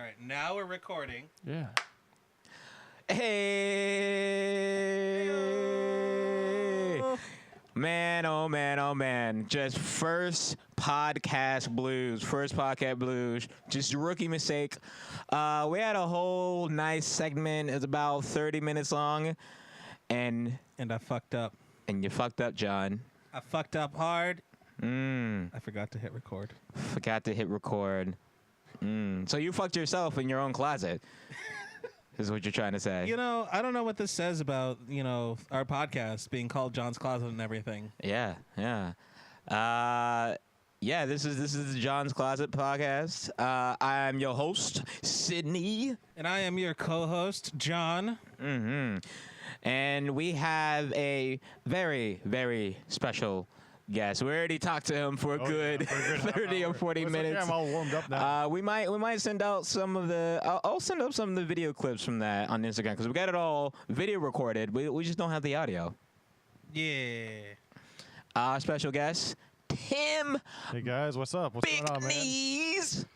right, now we're recording. Yeah. Hey, man, oh man, oh man. Just first podcast blues. Just a rookie mistake. We had a whole nice segment. It's about 30 minutes long. And I fucked up. And you fucked up, John. I fucked up hard. I forgot to hit record. So you fucked yourself in your own closet. Is what you're trying to say. You know, I don't know what this says about, our podcast being called John's Closet and everything. Yeah. This is the John's Closet podcast. I'm your host, Sydney. And I am your co-host, John. And we have a very, very special guest. We already talked to him for a good 30 or 40 minutes. I'm all warmed up now. We might send out some of the. I'll send up some of the video clips from that on Instagram because we got it all video recorded. We just don't have the audio. Yeah. Special guest, Tim. Hey guys, what's up? What's going on, man? Knees.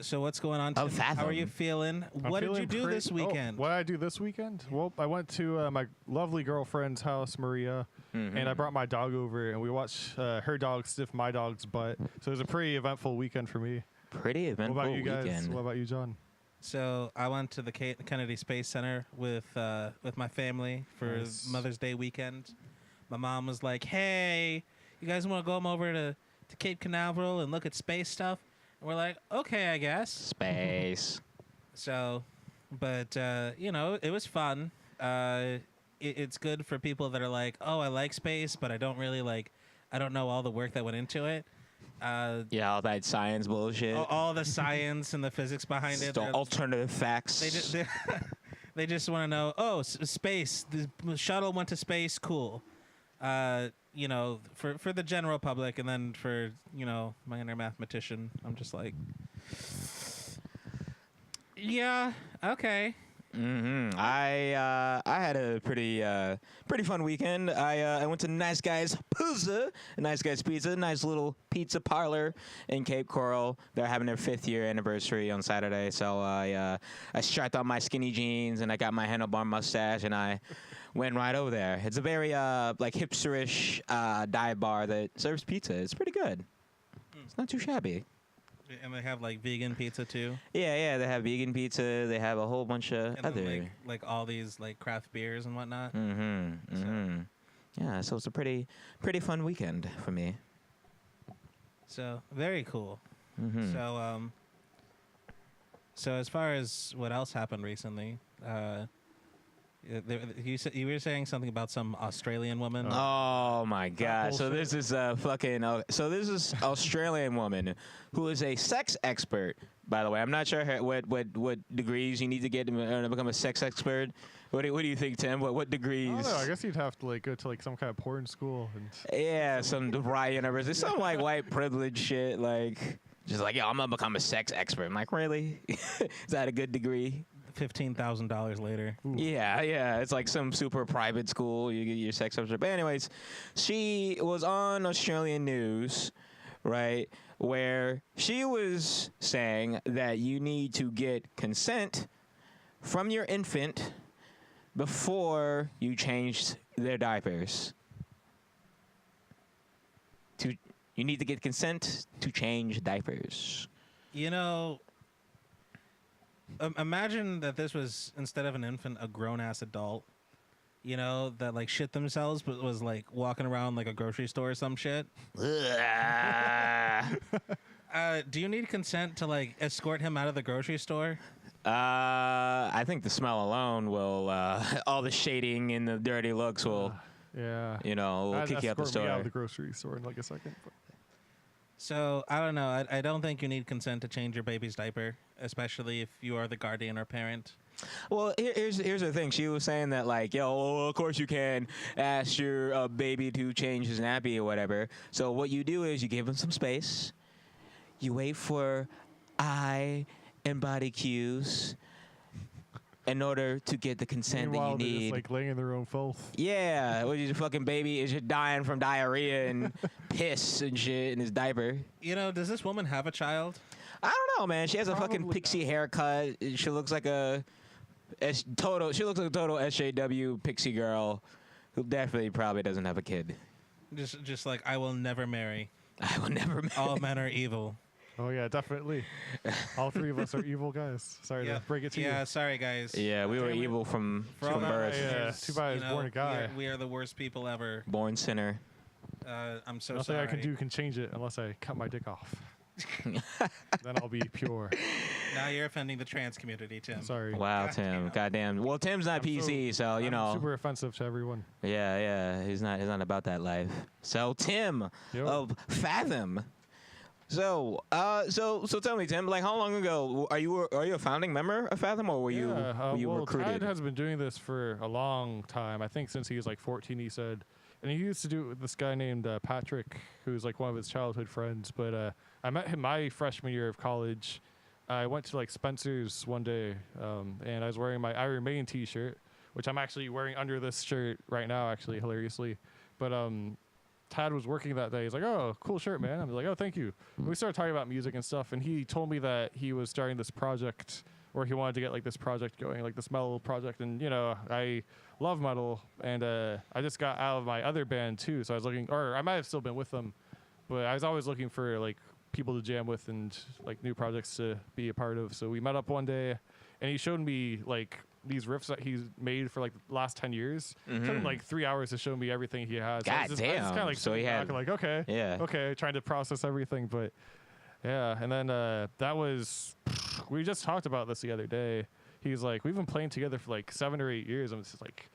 So what's going on, Tim? Fathom. How are you feeling? What did you do this weekend? What did I do this weekend? Well, I went to my lovely girlfriend's house, Maria, and I brought my dog over, and we watched her dog sniff my dog's butt. So it was a pretty eventful weekend for me. Pretty eventful What about you guys? weekend. What about you, John? So I went to the Kennedy Space Center with my family for Nice. Mother's Day weekend. My mom was like, "Hey, you guys want to go over to Cape Canaveral and look at space stuff?" And we're like, "Okay, I guess." Space. So, but it was fun. It's good for people that are like, "Oh, I like space, but I don't really I don't know all the work that went into it." Yeah, all that science bullshit. All the science and the physics behind it. The alternative facts. They just want to know. Oh, space. The shuttle went to space. Cool. For the general public, and then for my inner mathematician, I'm just like, yeah, okay. I had a pretty fun weekend. I went to Nice Guys Pizza, nice little pizza parlor in Cape Coral. They're having their 5th year anniversary on Saturday, so I strapped on my skinny jeans and I got my handlebar mustache and I went right over there. It's a very hipsterish dive bar that serves pizza. It's pretty good. It's not too shabby. And they have vegan pizza too. Yeah, they have vegan pizza. They have a whole bunch of and other then, all these craft beers and whatnot. Yeah, so it's a pretty fun weekend for me. So very cool. So as far as what else happened recently, you were saying something about some Australian woman. Oh my God! So this is this is Australian woman who is a sex expert. By the way, I'm not sure what degrees you need to get to become a sex expert. What do you think, Tim? What degrees? I don't know. I guess you'd have to go to some kind of porn school. Yeah, some DeVry University, some white privilege shit. Just yo, I'm gonna become a sex expert. I'm like, really? Is that a good degree? $15,000 later. Ooh. Yeah. It's like some super private school. You get your sex expert. But anyways, she was on Australian news, right, where she was saying that you need to get consent from your infant before you change their diapers. You need to get consent to change diapers. Imagine that this was, instead of an infant, a grown-ass adult, that shit themselves but was walking around like a grocery store or some shit. Do you need consent to escort him out of the grocery store? I think the smell alone will, all the shading and the dirty looks will, will kick you out the store. Out of the grocery store in a second. So, I don't know. I don't think you need consent to change your baby's diaper, especially if you are the guardian or parent. Well, here's the thing. She was saying that, of course you can ask your baby to change his nappy or whatever. So what you do is you give him some space. You wait for eye and body cues. in order to get the consent Meanwhile, that you they're just need. like laying in their own filth. Yeah, what your fucking baby is just dying from diarrhea and piss and shit in his diaper. You know, does this woman have a child? I don't know, man. She has a fucking Probably pixie not. haircut. She looks like a She looks like a total SJW pixie girl who definitely probably doesn't have a kid. Just like, I will never marry. I will never. All men are evil. Oh yeah, definitely. All three of us are evil guys. Sorry to break it to you. Yeah, sorry guys. Yeah, we were Damn it. evil from For all our birth. listeners, Too bad I was you know, born a guy. We are the worst people ever. Born sinner. I'm so Nothing sorry. I can do can change it unless I cut my dick off. Then I'll be pure. Now you're offending the trans community, Tim. Sorry. Wow, God Tim. damn. Goddamn. Well, Tim's not I'm PC, so you I'm know. super offensive to everyone. Yeah. He's not about that life. So Tim Yo. of Fathom. So tell me, Tim. Like, how long ago are you a founding member of Fathom, or were you well, recruited? Tad has been doing this for a long time. I think since he was like 14, he said. And he used to do it with this guy named Patrick, who's like one of his childhood friends. But I met him my freshman year of college. I went to like Spencer's one day, and I was wearing my I Remain t-shirt, which I'm actually wearing under this shirt right now, actually, hilariously. But Tad was working that day. He's like, "Oh, cool shirt, man." I'm like, "Oh, thank you." And we started talking about music and stuff, and he told me that he was starting this project, or he wanted to get like this project going, like this metal project. And you know, I love metal, and I just got out of my other band too, so I was looking, or I might have still been with them, but I was always looking for like people to jam with and like new projects to be a part of. So we met up one day, and he showed me like these riffs that he's made for like the last 10 years. Took him like 3 hours to show me everything he has. God damn. kind of like So he sitting had- back and like, okay, Yeah. okay, trying to process everything. But yeah, and then that was, we just talked about this the other day. He's like, we've been playing together for like 7 or 8 years. I'm just like,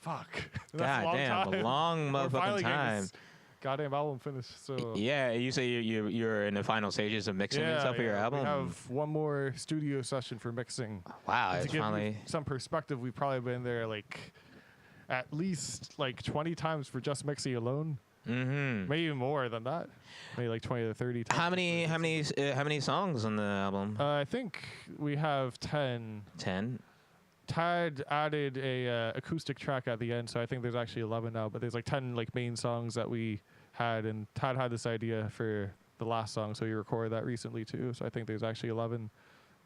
fuck. That's a long Goddamn, time. a long We're finally motherfucking getting time. this goddamn album finished. So Yeah, you say you're in the final stages of mixing and stuff for your album. We have one more studio session for mixing. Wow, And to it's give you finally. some perspective, we've probably been there like at least like 20 times for just mixing alone. Mm-hmm. Maybe even more than that. Maybe like 20 to 30 times. How many songs on the album? I think we have 10. 10. Tad added a acoustic track at the end, so I think there's actually 11 now. But there's like 10 like main songs that we had, and Tad had this idea for the last song, so he recorded that recently too. So I think there's actually 11.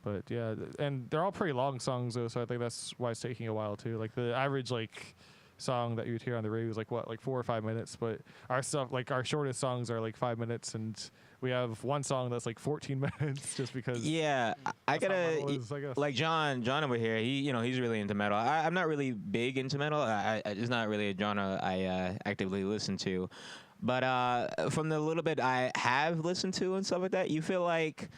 But yeah, and they're all pretty long songs though, so I think that's why it's taking a while too. Like the average like song that you'd hear on the radio is like what, like 4 or 5 minutes, but our stuff, like our shortest songs are like 5 minutes, and we have one song that's like 14 minutes just because. Yeah, I that's how gotta metal is, I guess. like John over here. He's really into metal. I'm not really big into metal. It's not really a genre I actively listen to. But from the little bit I have listened to and stuff like that, you feel like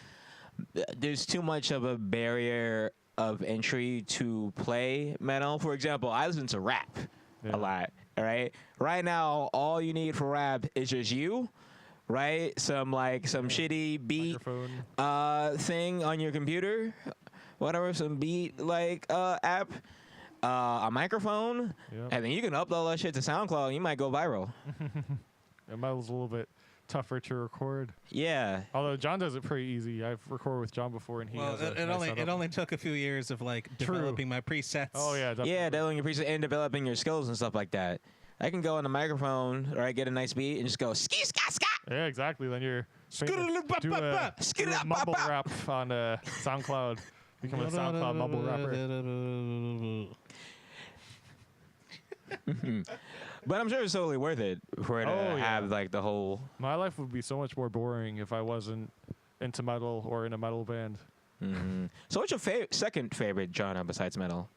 there's too much of a barrier of entry to play metal. For example, I listen to rap a lot. All right. Right now, all you need for rap is just you, right? Some shitty beat Microphone. thing on your computer, whatever, some beat app, a microphone, Yep. and then you can upload that shit to SoundCloud. And you might go viral. And metal's a little bit tougher to record. Yeah. Although John does it pretty easy. I've recorded with John before, and he Well, has a it nice only setup. it only took a few years of like True. developing my presets. Oh yeah, definitely. Yeah, developing your preset and developing your skills and stuff like that. I can go on the microphone, or I get a nice beat and just go ski ska ska. Yeah, exactly. Then you're famous. Skidoo-bop-bop-bop. Do a Skidoo-bop-bop. mumble rap on SoundCloud. Become a SoundCloud mumble rapper. But I'm sure it's totally worth it for it to Oh, yeah. have like the whole. My life would be so much more boring if I wasn't into metal or in a metal band. Mhm. So, what's your second favorite genre besides metal?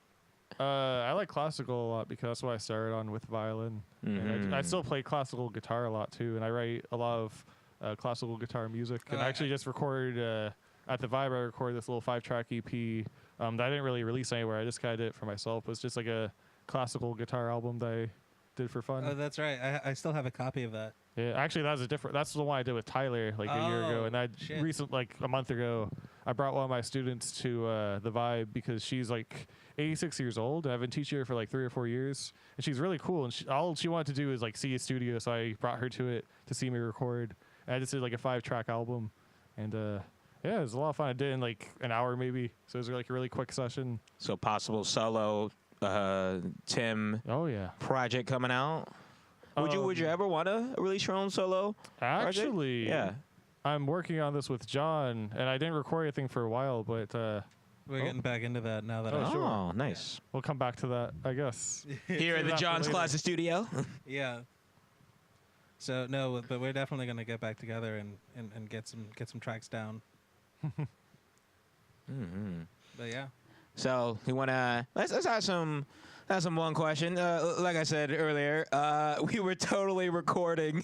I like classical a lot because that's what I started on with violin. And I still play classical guitar a lot too, and I write a lot of classical guitar music. And I actually just recorded at the Vibe. I recorded this little 5-track EP that I didn't really release anywhere. I just kind of did it for myself. It was just like a classical guitar album that I did for fun. Oh, that's right. I still have a copy of that. Yeah, actually, that's the one I did with Tyler like a year ago, and I shit. like a month ago, I brought one of my students to the Vibe because she's like 86 years old, and I've been teaching her for like 3 or 4 years, and she's really cool, and all she wanted to do is like see a studio, so I brought her to it to see me record, and I just did like a 5-track album, and Yeah, it was a lot of fun. I did it in like an hour maybe, so it was like a really quick session. So possible solo Tim Oh yeah. project coming out. Would you ever want to release your own solo project? Actually, Yeah. I'm working on this with John, and I didn't record anything for a while, but We're getting back into that now that Oh, I sure. Oh, nice. we'll come back to that, I guess. Here at the After John's later. Closet Studio. Yeah. So no, but we're definitely gonna get back together and get some tracks down. Mm-hmm. But yeah. So you wanna let's have some one question. Like I said earlier, we were totally recording.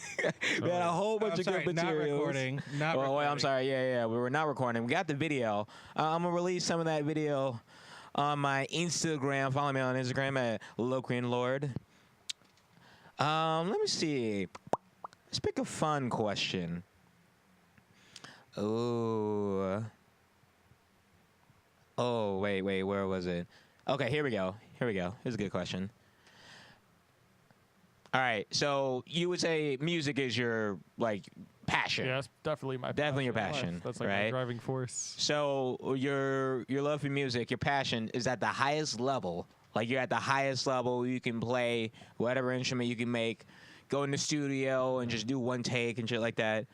We had a whole bunch of good materials. Not recording. Not Well, wait, I'm recording. sorry. Yeah, we were not recording. We got the video. I'm gonna release some of that video on my Instagram. Follow me on Instagram at LoCreanLord. Let me see. Let's pick a fun question. Oh, wait, where was it? Okay, here we go. Here's a good question. All right, so you would say music is your, like, passion. Yeah, that's definitely my Definitely your in life. passion, That's like right? my driving force. So your love for music, your passion is at the highest level. Like you're at the highest level. You can play whatever instrument you can make, go in the studio and just do one take and shit like that.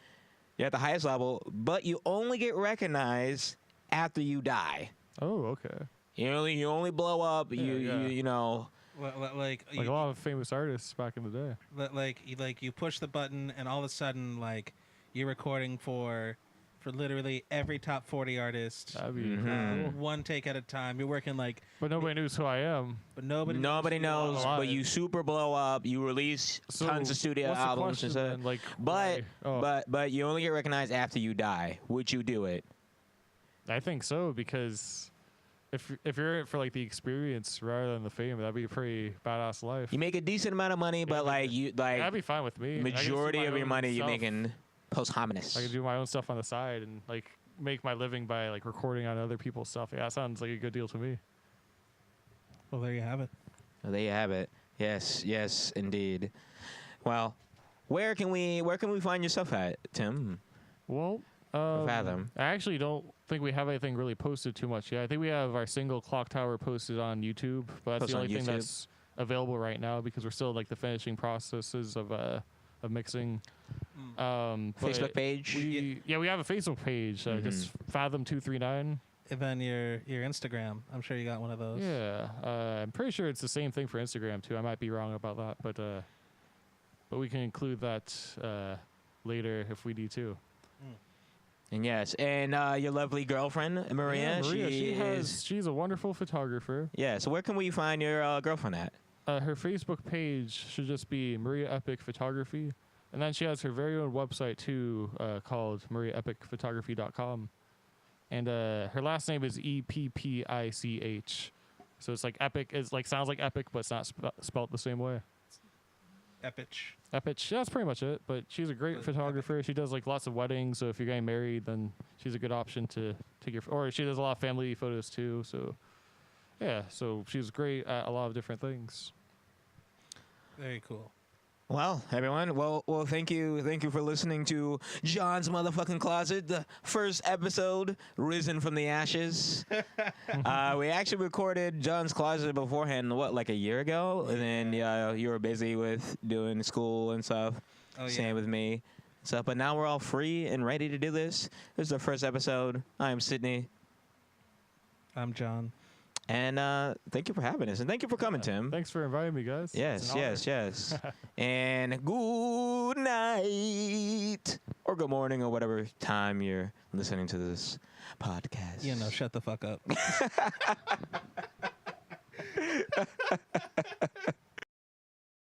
You're at the highest level, but you only get recognized after you die. Oh, okay. You only blow up. Yeah, You know. Like Like a lot of famous artists back in the day. like you push the button and all of a sudden like you're recording for literally every top 40 artist. That'd be Mhm. cool. One take at a time. You're working like, But nobody knows who I am. but nobody Nobody knows, alive. but you super blow up. You release So tons of studio what's the albums question and stuff. then? Like, But why? but you only get recognized after you die. Would you do it? I think so, because if you're in it for like the experience rather than the fame, that'd be a pretty badass life. You make a decent amount of money, but like That'd be fine with me. I can just do majority my of your own money you're stuff. making posthumous. I can do my own stuff on the side and like make my living by like recording on other people's stuff. Yeah, that sounds like a good deal to me. Well, there you have it. Well, there you have it. Yes, indeed. Well, where can we find your stuff at, Tim? Well, Fathom. I actually don't think we have anything really posted too much yet. I think we have our single Clock Tower posted on YouTube, but that's Posted the on only thing YouTube? that's available right now because we're still like the finishing processes of mixing. But Facebook page. we have a Facebook page, just Fathom 239. And then your Instagram. I'm sure you got one of those. Yeah, I'm pretty sure it's the same thing for Instagram too. I might be wrong about that, but we can include that later if we need to. And yes, and your lovely girlfriend Maria. Yeah, Maria, She's she's a wonderful photographer. yeah. So where can we find your girlfriend at? Her Facebook page should just be Maria Epic Photography, and then she has her very own website too, called mariaepicphotography.com, and her last name is Eppich. So it's like Epic. It's like sounds like Epic, but it's not spelled the same way. Epic. Epic. Yeah, that's pretty much it. But she's a great photographer. She does like lots of weddings. So if you're getting married, then she's a good option to take your. Or she does a lot of family photos too. So yeah, so she's great at a lot of different things. Very cool. Well, everyone. Well, thank you for listening to John's motherfucking Closet, the first episode, risen from the ashes. We actually recorded John's Closet beforehand, like a year ago, and then you were busy with doing school and stuff. Oh, yeah. Same with me. So, but now we're all free and ready to do this. This is the first episode. I am Sydney, I'm John. and thank you for having us, and thank you for coming, Tim. Thanks for inviting me, guys. It's Yes. an honor. And good night or good morning or whatever time you're listening to this podcast. Shut the fuck up.